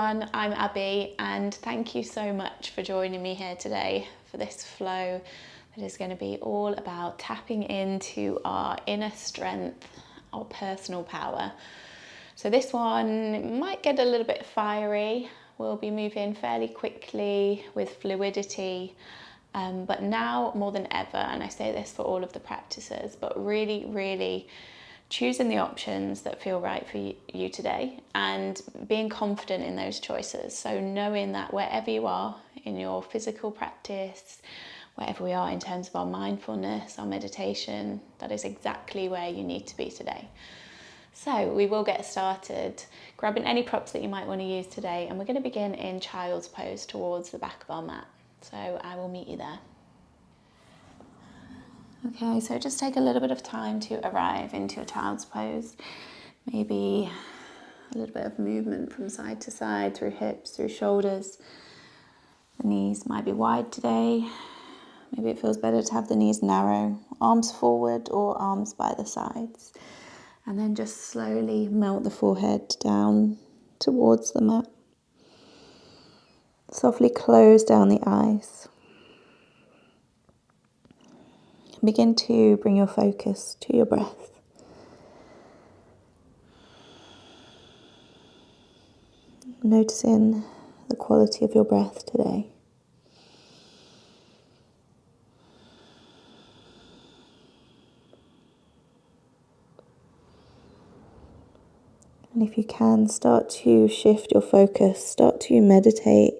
everyone, I'm Abby and thank you so much for joining me here today for this flow that is going to be all about tapping into our inner strength, our personal power. So this one might get a little bit fiery. We'll be moving fairly quickly with fluidity, but now more than ever, and I say this for all of the practices, but really choosing the options that feel right for you today and being confident in those choices. So knowing that wherever you are in your physical practice, wherever we are in terms of our mindfulness, our meditation, that is exactly where you need to be today. So we will get started grabbing any props that you might want to use today, and we're going to begin in child's pose towards the back of our mat. So I will meet you there. Okay, so just take a little bit of time to arrive into a child's pose. Maybe a little bit of movement from side to side, through hips, through shoulders. The knees might be wide today. Maybe it feels better to have the knees narrow, arms forward or arms by the sides. And then just slowly melt the forehead down towards the mat. Softly close down the eyes. Begin to bring your focus to your breath. Noticing the quality of your breath today. And if you can, start to shift your focus, start to meditate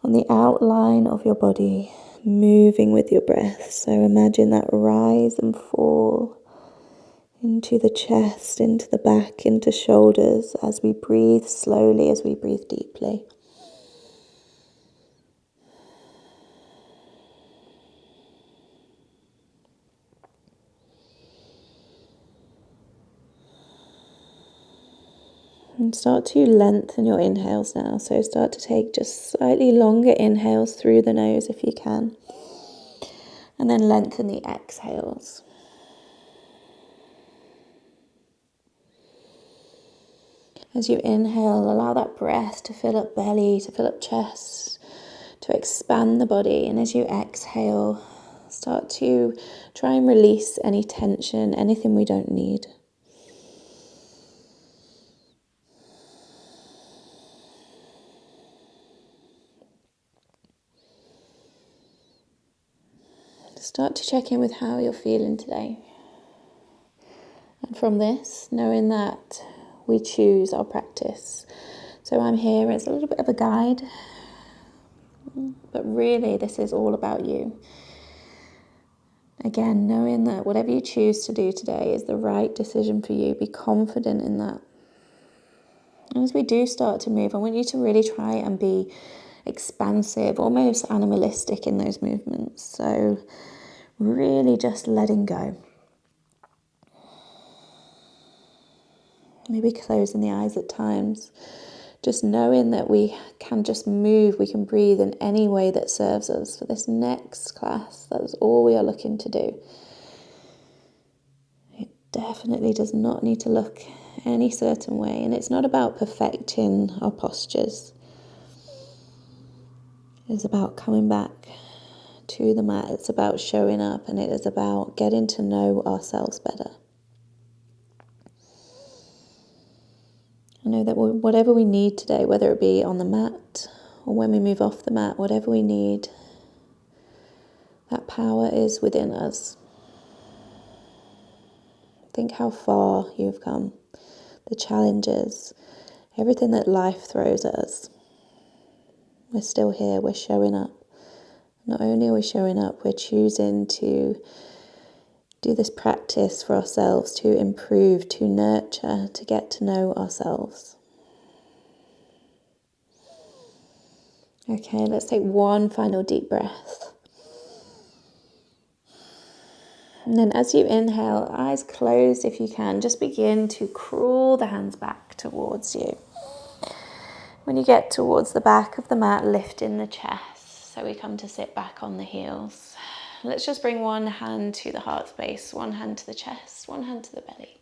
on the outline of your body, moving with your breath. So imagine that rise and fall into the chest, into the back, into shoulders as we breathe slowly, as we breathe deeply. And start to lengthen your inhales now. So start to take just slightly longer inhales through the nose if you can. And then lengthen the exhales. As you inhale, allow that breath to fill up belly, to fill up chest, to expand the body. And as you exhale, start to try and release any tension, anything we don't need. Start to check in with how you're feeling today. And from this, knowing that we choose our practice. So I'm here as a little bit of a guide, but really this is all about you. Again, knowing that whatever you choose to do today is the right decision for you. Be confident in that. And as we do start to move, I want you to really try and be expansive, almost animalistic in those movements. So really just letting go. Maybe closing the eyes at times. Just knowing that we can just move, we can breathe in any way that serves us. For this next class, that's all we are looking to do. It definitely does not need to look any certain way, and it's not about perfecting our postures. It's about coming back to the mat. It's about showing up, and it is about getting to know ourselves better. I know that whatever we need today, whether it be on the mat or when we move off the mat, whatever we need, that power is within us. Think how far you've come, the challenges, everything that life throws at us. We're still here, we're showing up. Not only are we showing up, we're choosing to do this practice for ourselves, to improve, to nurture, to get to know ourselves. Okay, let's take one final deep breath. And then as you inhale, eyes closed if you can, just begin to crawl the hands back towards you. When you get towards the back of the mat, lift in the chest. So we come to sit back on the heels. Let's just bring one hand to the heart space, one hand to the chest, one hand to the belly.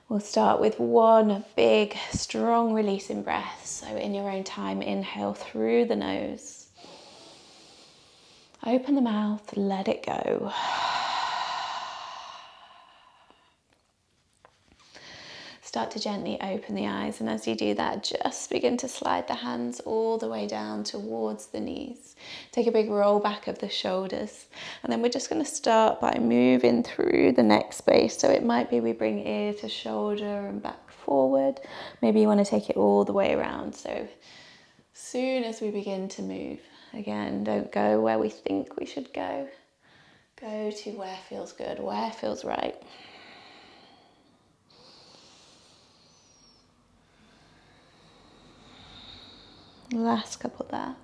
We'll start with one big, strong releasing breath. So in your own time, inhale through the nose. Open the mouth, let it go. Start to gently open the eyes, and as you do that, just begin to slide the hands all the way down towards the knees. Take a big roll back of the shoulders, and then we're just going to start by moving through the neck space. So it might be we bring ear to shoulder and back forward. Maybe you want to take it all the way around. So soon as we begin to move, again, don't go where we think we should go. Go to where feels good, where feels right. Last couple there.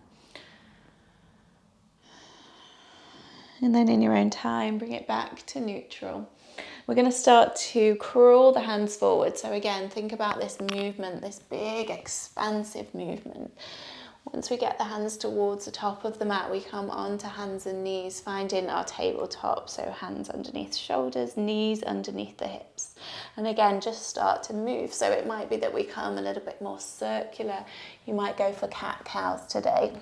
And then in your own time, bring it back to neutral. We're going to start to crawl the hands forward. So again, think about this movement, this big expansive movement. Once we get the hands towards the top of the mat, we come onto hands and knees, finding our tabletop. So hands underneath shoulders, knees underneath the hips. And again, just start to move. So it might be that we come a little bit more circular. You might go for cat-cows today.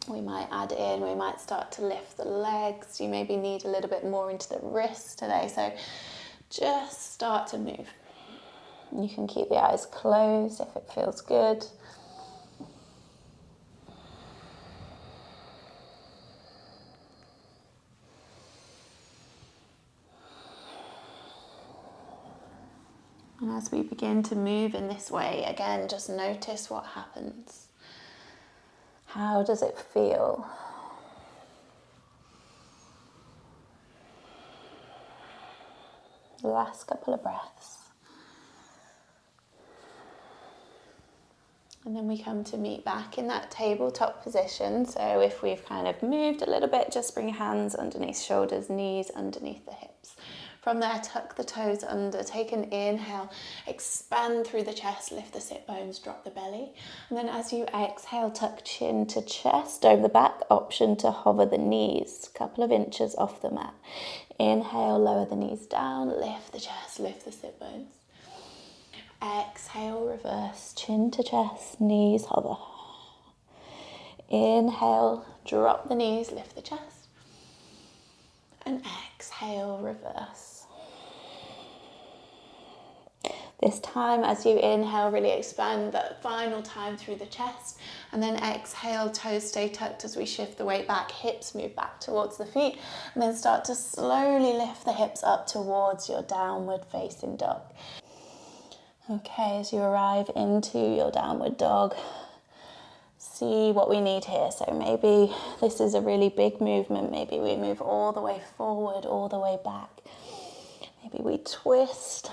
We might add in, we might start to lift the legs. You maybe need a little bit more into the wrists today. So just start to move. You can keep the eyes closed if it feels good. And as we begin to move in this way, again, just notice what happens. How does it feel? Last couple of breaths. And then we come to meet back in that tabletop position. So if we've kind of moved a little bit, just bring your hands underneath shoulders, knees underneath the hips. From there, tuck the toes under, take an inhale, expand through the chest, lift the sit bones, drop the belly. And then as you exhale, tuck chin to chest, over the back, option to hover the knees, a couple of inches off the mat. Inhale, lower the knees down, lift the chest, lift the sit bones. Exhale, reverse, chin to chest, knees hover. Inhale, drop the knees, lift the chest. And exhale, reverse. This time, as you inhale, really expand that final time through the chest. And then exhale, toes stay tucked as we shift the weight back, hips move back towards the feet. And then start to slowly lift the hips up towards your downward facing dog. Okay, as you arrive into your downward dog, see what we need here. So maybe this is a really big movement. Maybe we move all the way forward, all the way back. Maybe we twist,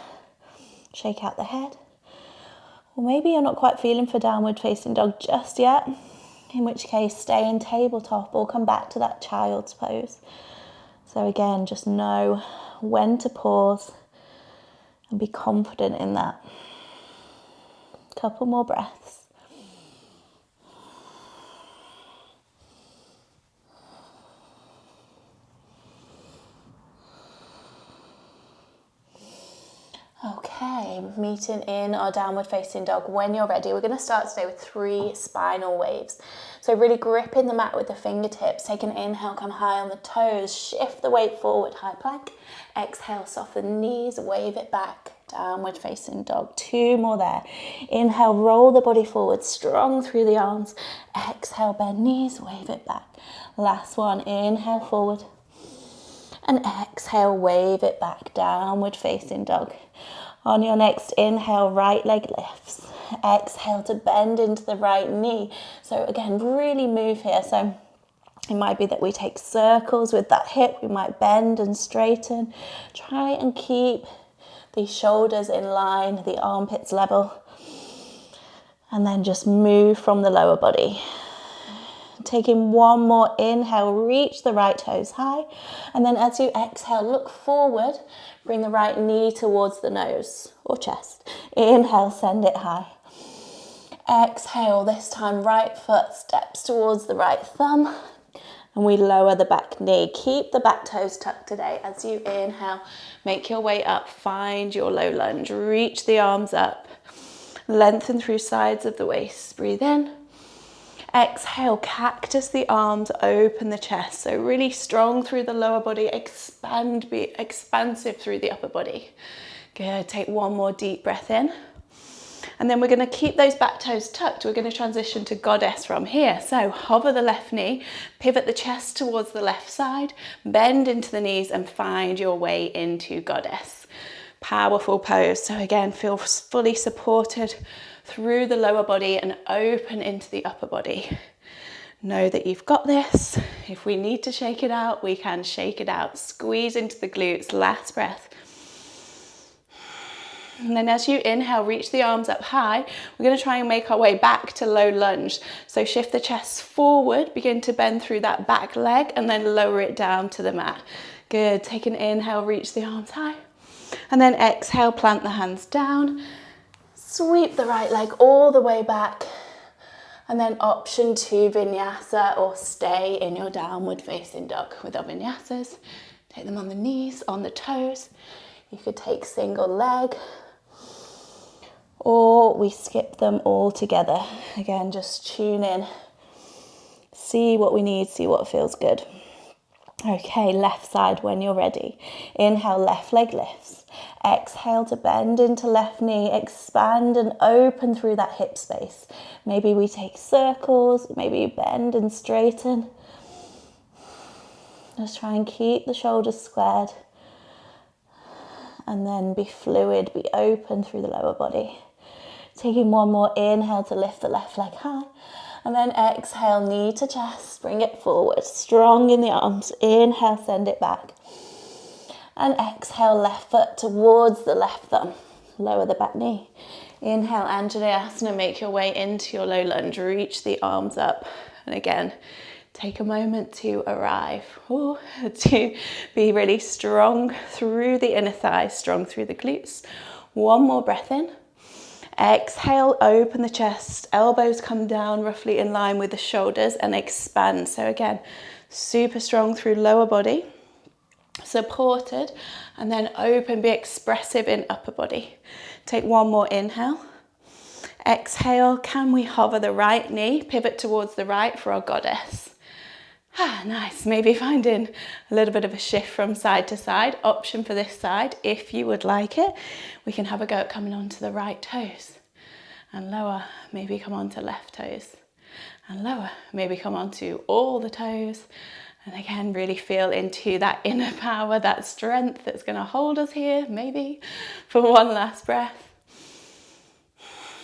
shake out the head. Or maybe you're not quite feeling for downward facing dog just yet, in which case stay in tabletop or come back to that child's pose. So again, just know when to pause and be confident in that. Couple more breaths. Okay, meeting in our downward facing dog. When you're ready, we're going to start today with 3 spinal waves. So really gripping the mat with the fingertips. Take an inhale, come high on the toes, shift the weight forward, high plank. Exhale, soften knees, wave it back, downward facing dog. 2 more there. Inhale, roll the body forward, strong through the arms. Exhale, bend knees, wave it back. Last one, inhale forward. And exhale, wave it back, downward facing dog. On your next inhale, right leg lifts. Exhale to bend into the right knee. So again, really move here. So it might be that we take circles with that hip. We might bend and straighten. Try and keep the shoulders in line, the armpits level. And then just move from the lower body. Taking one more inhale, reach the right toes high. And then as you exhale, look forward. Bring the right knee towards the nose or chest. Inhale, send it high. Exhale, this time right foot steps towards the right thumb. And we lower the back knee. Keep the back toes tucked today. As you inhale, make your way up, find your low lunge. Reach the arms up. Lengthen through sides of the waist. Breathe in. Exhale, cactus the arms, open the chest. So really strong through the lower body. Expand, be expansive through the upper body. Good. Take one more deep breath in. And then we're going to keep those back toes tucked. We're going to transition to goddess from here. So hover the left knee, pivot the chest towards the left side, bend into the knees and find your way into goddess. Powerful pose. So again, feel fully supported through the lower body and open into the upper body. Know that you've got this. If we need to shake it out, we can shake it out. Squeeze into the glutes. Last breath. And then as you inhale, reach the arms up high. We're going to try and make our way back to low lunge. So shift the chest forward, begin to bend through that back leg and then lower it down to the mat. Good. Take an inhale, reach the arms high. And then exhale, plant the hands down. Sweep the right leg all the way back. And then option 2, vinyasa, or stay in your downward facing dog. With our vinyasas, take them on the knees, on the toes. You could take single leg, or we skip them all together. Again, just tune in. See what we need, see what feels good. Okay, left side when you're ready. Inhale, left leg lifts. Exhale to bend into left knee, expand and open through that hip space. Maybe we take circles, maybe you bend and straighten. Just try and keep the shoulders squared. And then be fluid, be open through the lower body. Taking one more inhale to lift the left leg high. And then exhale, knee to chest, bring it forward. Strong in the arms. Inhale, send it back. And exhale, left foot towards the left thumb. Lower the back knee. Inhale, Anjaneyasana, make your way into your low lunge. Reach the arms up. And again, take a moment to arrive. To be really strong through the inner thighs, strong through the glutes. One more breath in. Exhale, open the chest, elbows come down roughly in line with the shoulders and expand. So again, super strong through lower body, supported, and then open, be expressive in upper body. Take one more inhale. Exhale, can we hover the right knee, pivot towards the right for our goddess. Nice, maybe finding a little bit of a shift from side to side. Option for this side, if you would like it, we can have a go at coming onto the right toes and lower, maybe come onto left toes and lower, maybe come onto all the toes. And again, really feel into that inner power, that strength that's going to hold us here, maybe for one last breath.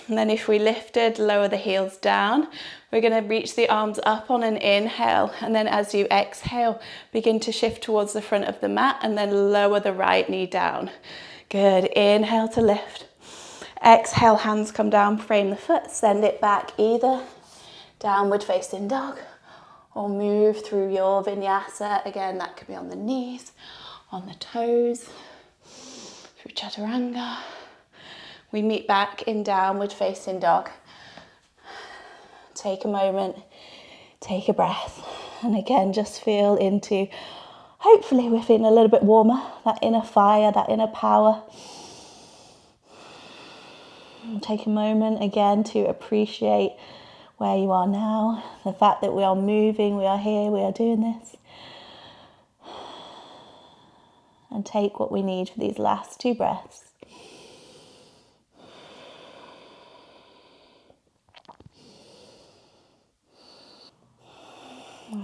And then if we lifted, lower the heels down. We're going to reach the arms up on an inhale. And then as you exhale, begin to shift towards the front of the mat and then lower the right knee down. Good. Inhale to lift. Exhale, hands come down, frame the foot, send it back, either downward facing dog or move through your vinyasa. Again, that could be on the knees, on the toes, through chaturanga. We meet back in downward facing dog. Take a moment, take a breath, and again, just feel into, hopefully we're feeling a little bit warmer, that inner fire, that inner power. Take a moment again to appreciate where you are now, the fact that we are moving, we are here, we are doing this. And take what we need for these last 2 breaths.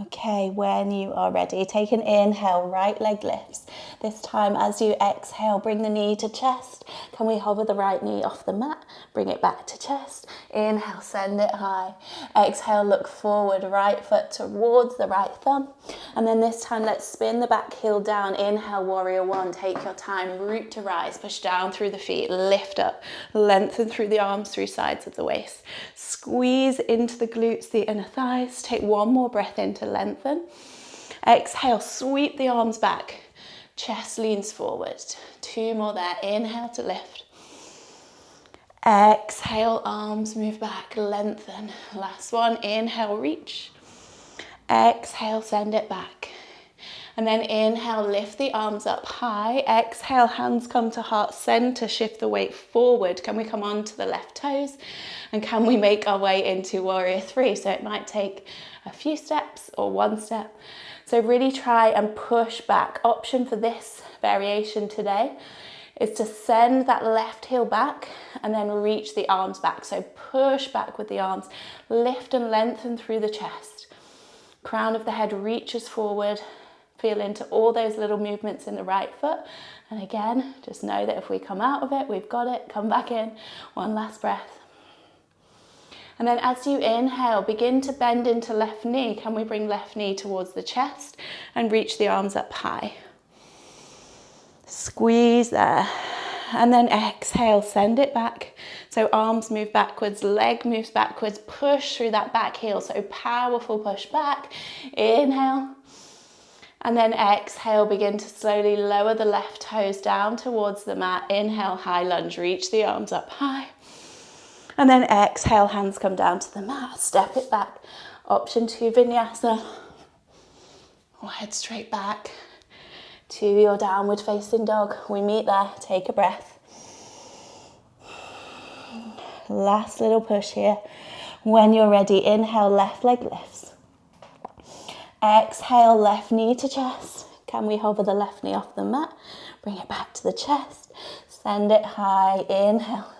Okay, when you are ready, take an inhale, right leg lifts. This time as you exhale, bring the knee to chest. Can we hover the right knee off the mat? Bring it back to chest. Inhale, send it high. Exhale, look forward, right foot towards the right thumb. And then this time, let's spin the back heel down. Inhale, warrior 1, take your time, root to rise, push down through the feet, lift up, lengthen through the arms, through sides of the waist. Squeeze into the glutes, the inner thighs. Take one more breath in to lengthen. Exhale, sweep the arms back. Chest leans forward. 2 more there. Inhale to lift. Exhale, arms move back, lengthen. Last one, inhale, reach. Exhale, send it back. And then inhale, lift the arms up high. Exhale, hands come to heart center, shift the weight forward. Can we come onto the left toes? And can we make our way into warrior three? So it might take a few steps or one step. So really try and push back. Option for this variation today is to send that left heel back and then reach the arms back. So push back with the arms, lift and lengthen through the chest. Crown of the head reaches forward. Feel into all those little movements in the right foot. And again, just know that if we come out of it, we've got it. Come back in. One last breath. And then as you inhale, begin to bend into left knee. Can we bring left knee towards the chest and reach the arms up high? Squeeze there. And then exhale, send it back. So arms move backwards, leg moves backwards, push through that back heel. So powerful push back. Inhale. And then exhale, begin to slowly lower the left toes down towards the mat. Inhale, high lunge, reach the arms up high. And then exhale, hands come down to the mat, step it back. Option 2, vinyasa. Or head straight back to your downward facing dog. We meet there, take a breath. Last little push here. When you're ready, inhale, left leg lifts. Exhale, left knee to chest. Can we hover the left knee off the mat? Bring it back to the chest. Send it high. Inhale.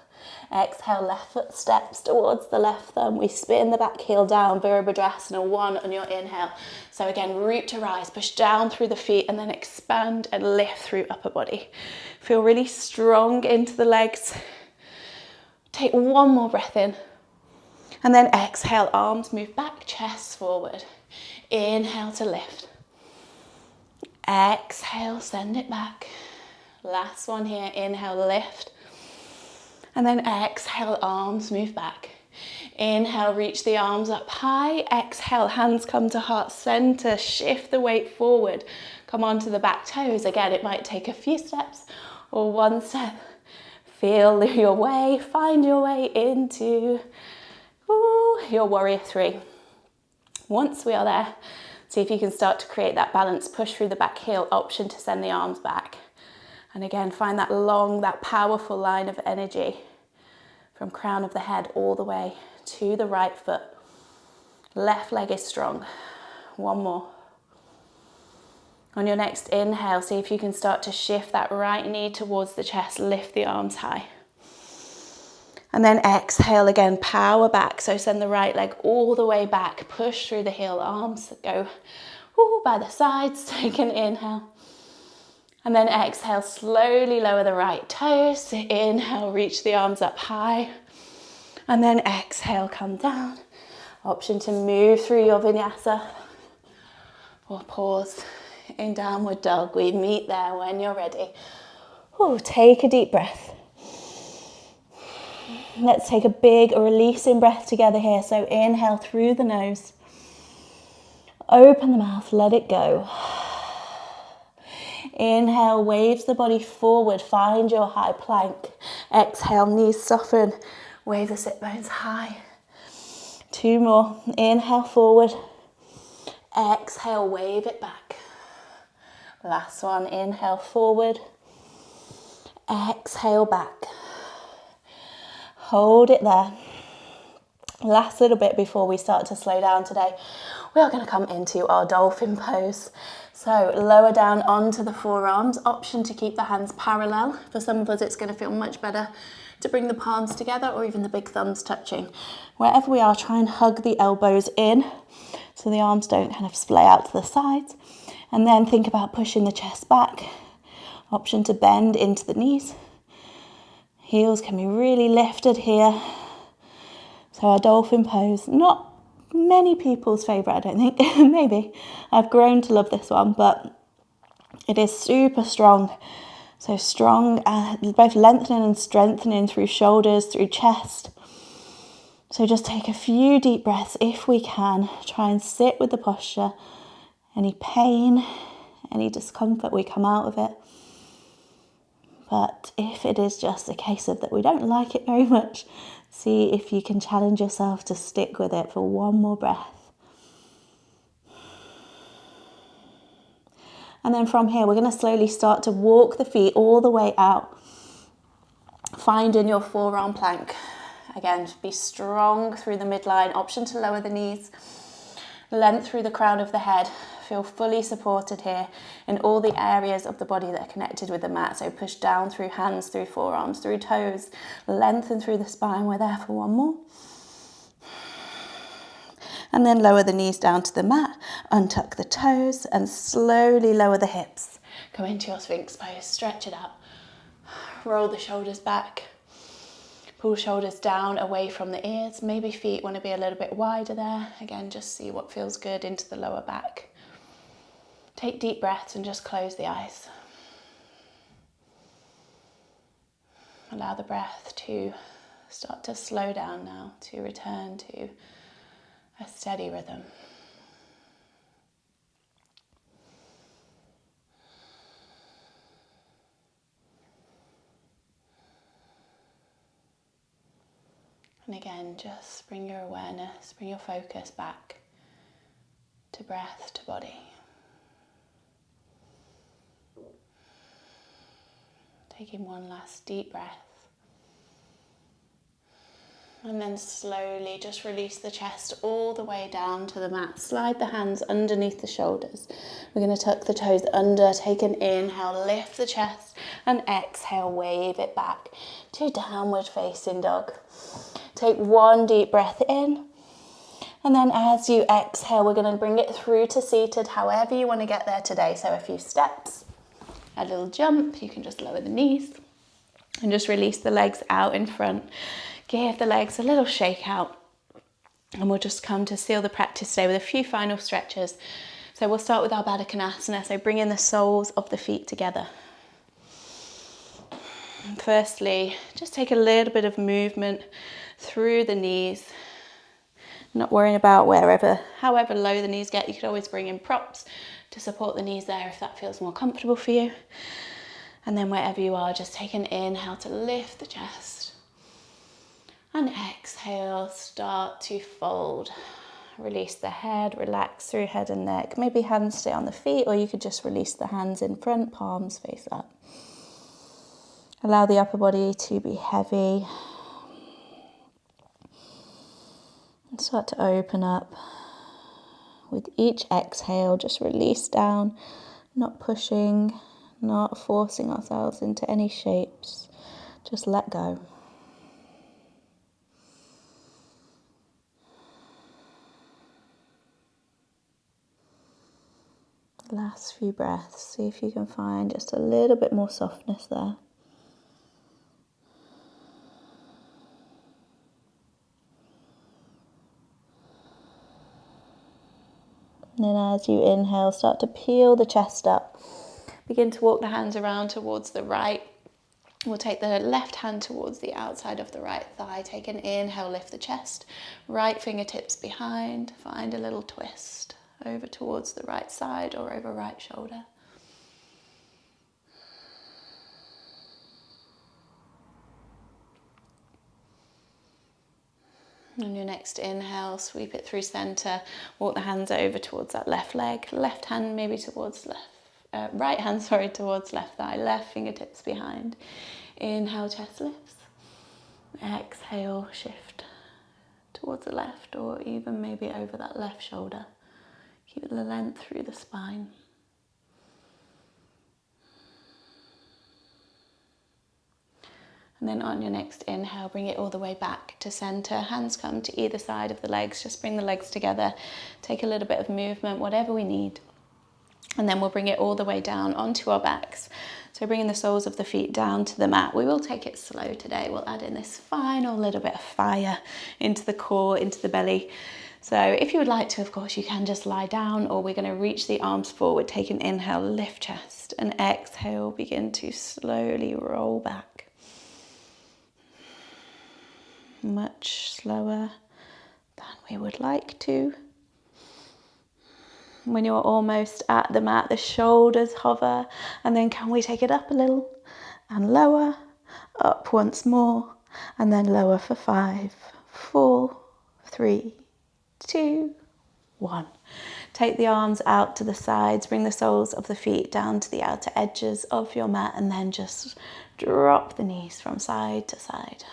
Exhale, left foot steps towards the left thumb. We spin the back heel down, Virabhadrasana 1 on your inhale. So again, root to rise, push down through the feet and then expand and lift through upper body. Feel really strong into the legs. Take one more breath in. And then exhale, arms move back, chest forward. Inhale to lift. Exhale, send it back. Last one here, inhale, lift. And then exhale, arms move back. Inhale, reach the arms up high. Exhale, hands come to heart center. Shift the weight forward. Come onto the back toes. Again, it might take a few steps or one step. Feel your way, find your way into your warrior three. Once we are there, see if you can start to create that balance. Push through the back heel, option to send the arms back. And again, find that long, that powerful line of energy from crown of the head all the way to the right foot. Left leg is strong. One more. On your next inhale, see if you can start to shift that right knee towards the chest, lift the arms high. And then exhale again, power back. So send the right leg all the way back, push through the heel, arms go by the sides, take an inhale. And then exhale, slowly lower the right toes. Inhale, reach the arms up high. And then exhale, come down. Option to move through your vinyasa or pause in downward dog. We meet there when you're ready. Take a deep breath. Let's take a big releasing breath together here. So inhale through the nose. Open the mouth, let it go. Inhale, waves the body forward, find your high plank. Exhale, knees soften, wave the sit bones high. 2 more, inhale forward. Exhale, wave it back. Last one, inhale forward. Exhale back. Hold it there. Last little bit before we start to slow down today. We are going to come into our dolphin pose. So lower down onto the forearms, option to keep the hands parallel. For some of us, it's going to feel much better to bring the palms together or even the big thumbs touching. Wherever we are, try and hug the elbows in so the arms don't kind of splay out to the sides. And then think about pushing the chest back. Option to bend into the knees. Heels can be really lifted here. So our dolphin pose, not many people's favourite, I don't think. Maybe. I've grown to love this one, but it is super strong. So strong, both lengthening and strengthening through shoulders, through chest. So just take a few deep breaths if we can. Try and sit with the posture. Any pain, any discomfort, we come out of it. But if it is just a case of that we don't like it very much, see if you can challenge yourself to stick with it for one more breath. And then from here, we're going to slowly start to walk the feet all the way out. Finding your forearm plank. Again, be strong through the midline. Option to lower the knees. Length through the crown of the head. Feel fully supported here in all the areas of the body that are connected with the mat. So push down through hands, through forearms, through toes. Lengthen through the spine. We're there for one more. And then lower the knees down to the mat. Untuck the toes and slowly lower the hips. Go into your Sphinx pose. Stretch it out. Roll the shoulders back. Pull shoulders down away from the ears. Maybe feet want to be a little bit wider there. Again, just see what feels good into the lower back. Take deep breaths and just close the eyes. Allow the breath to start to slow down now, to return to a steady rhythm. And again, just bring your awareness, bring your focus back to breath, to body. Taking one last deep breath. And then slowly just release the chest all the way down to the mat. Slide the hands underneath the shoulders. We're going to tuck the toes under. Take an inhale, lift the chest, and exhale, wave it back to downward facing dog. Take one deep breath in. And then as you exhale, we're going to bring it through to seated, however you want to get there today. So a few steps, a little jump. You can just lower the knees and just release the legs out in front. Give the legs a little shake out. And we'll just come to seal the practice today with a few final stretches. So we'll start with our Baddha Konasana. So bring in the soles of the feet together. Firstly, just take a little bit of movement through the knees. Not worrying about however low the knees get. You could always bring in props to support the knees there if that feels more comfortable for you. And then wherever you are, just take an inhale to lift the chest. And exhale, start to fold. Release the head, relax through head and neck. Maybe hands stay on the feet, or you could just release the hands in front, palms face up. Allow the upper body to be heavy. And start to open up. With each exhale, just release down, not pushing, not forcing ourselves into any shapes. Just let go. Last few breaths, see if you can find just a little bit more softness there. And then as you inhale, start to peel the chest up. Begin to walk the hands around towards the right. We'll take the left hand towards the outside of the right thigh. Take an inhale, lift the chest. Right fingertips behind. Find a little twist over towards the right side or over right shoulder. On your next inhale, sweep it through center. Walk the hands over towards that left leg. Left hand maybe towards right hand, towards left thigh. Left fingertips behind. Inhale, chest lifts. Exhale, shift towards the left or even maybe over that left shoulder. Keep the length through the spine. And then on your next inhale, bring it all the way back to center. Hands come to either side of the legs. Just bring the legs together. Take a little bit of movement, whatever we need. And then we'll bring it all the way down onto our backs. So bringing the soles of the feet down to the mat. We will take it slow today. We'll add in this final little bit of fire into the core, into the belly. So if you would like to, of course, you can just lie down, or we're going to reach the arms forward. Take an inhale, lift chest, and exhale, begin to slowly roll back. Much slower than we would like to. When you're almost at the mat, the shoulders hover, and then can we take it up a little and lower, up once more, and then lower for 5, 4, 3, 2, 1. Take the arms out to the sides, bring the soles of the feet down to the outer edges of your mat, and then just drop the knees from side to side.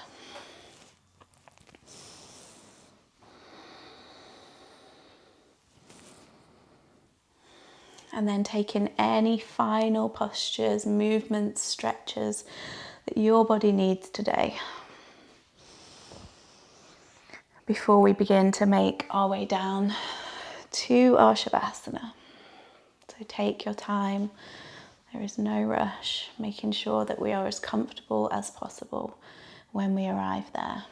And then take in any final postures, movements, stretches that your body needs today, before we begin to make our way down to our Shavasana. So take your time, there is no rush, making sure that we are as comfortable as possible when we arrive there.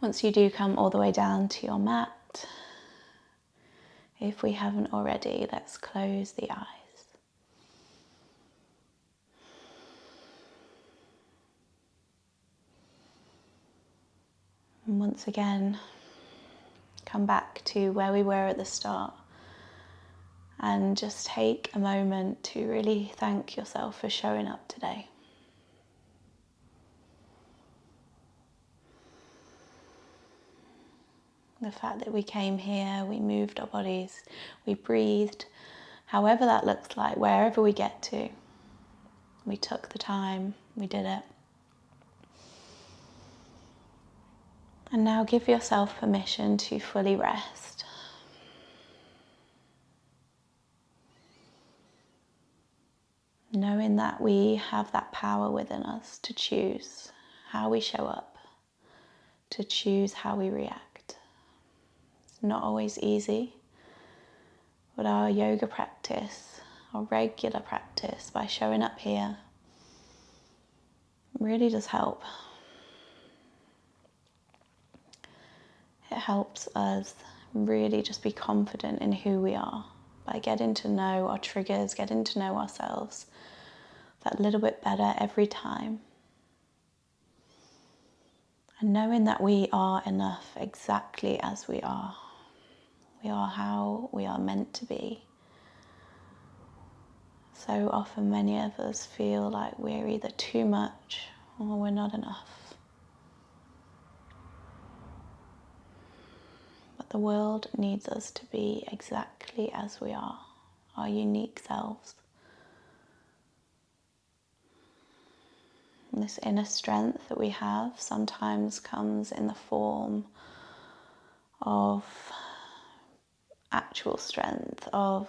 Once you do come all the way down to your mat, if we haven't already, let's close the eyes. And once again, come back to where we were at the start, and just take a moment to really thank yourself for showing up today. The fact that we came here, we moved our bodies, we breathed, however that looks like, wherever we get to. We took the time, we did it. And now give yourself permission to fully rest. Knowing that we have that power within us to choose how we show up, to choose how we react. It's not always easy, but our yoga practice, our regular practice by showing up here, really does help. It helps us really just be confident in who we are by getting to know our triggers, getting to know ourselves that little bit better every time. And knowing that we are enough exactly as we are. We are how we are meant to be. So often many of us feel like we're either too much or we're not enough. But the world needs us to be exactly as we are, our unique selves. And this inner strength that we have sometimes comes in the form of actual strength, of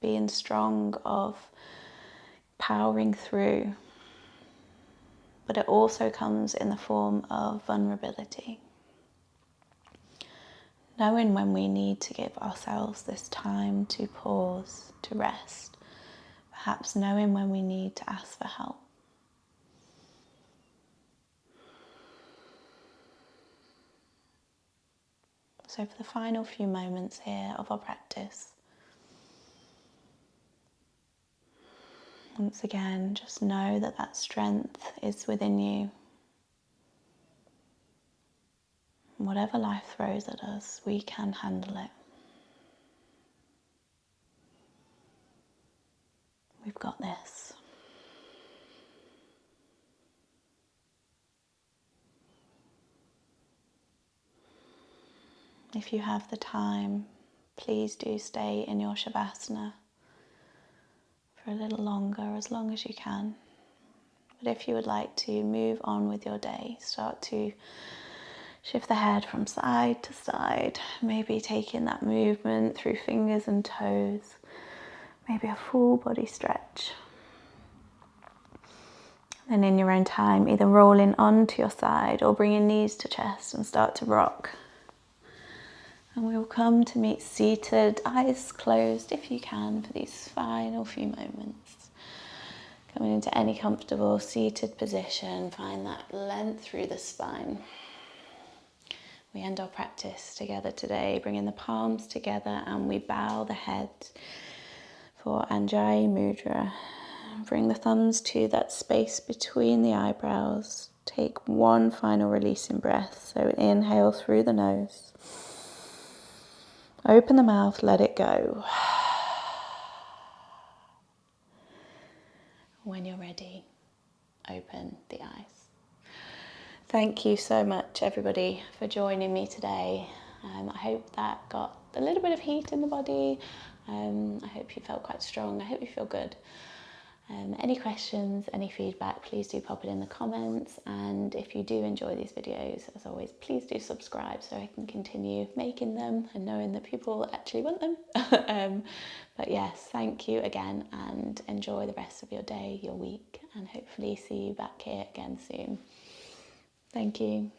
being strong, of powering through. But it also comes in the form of vulnerability. Knowing when we need to give ourselves this time to pause, to rest. Perhaps knowing when we need to ask for help. So for the final few moments here of our practice, once again, just know that that strength is within you. Whatever life throws at us, we can handle it. We've got this. If you have the time, please do stay in your Shavasana for a little longer, as long as you can. But if you would like to move on with your day, start to shift the head from side to side, maybe taking that movement through fingers and toes, maybe a full body stretch. Then in your own time, either rolling onto your side or bringing knees to chest and start to rock. And we will come to meet seated, eyes closed if you can, for these final few moments. Coming into any comfortable seated position, find that length through the spine. We end our practice together today, bringing the palms together, and we bow the head for Anjali Mudra. Bring the thumbs to that space between the eyebrows. Take one final releasing breath. So inhale through the nose. Open the mouth, let it go. When you're ready, open the eyes. Thank you so much, everybody, for joining me today. I hope that got a little bit of heat in the body. I hope you felt quite strong. I hope you feel good. Any questions, any feedback, please do pop it in the comments. And if you do enjoy these videos, as always, please do subscribe so I can continue making them and knowing that people actually want them. But yes, thank you again, and enjoy the rest of your day, your week, and hopefully see you back here again soon. Thank you.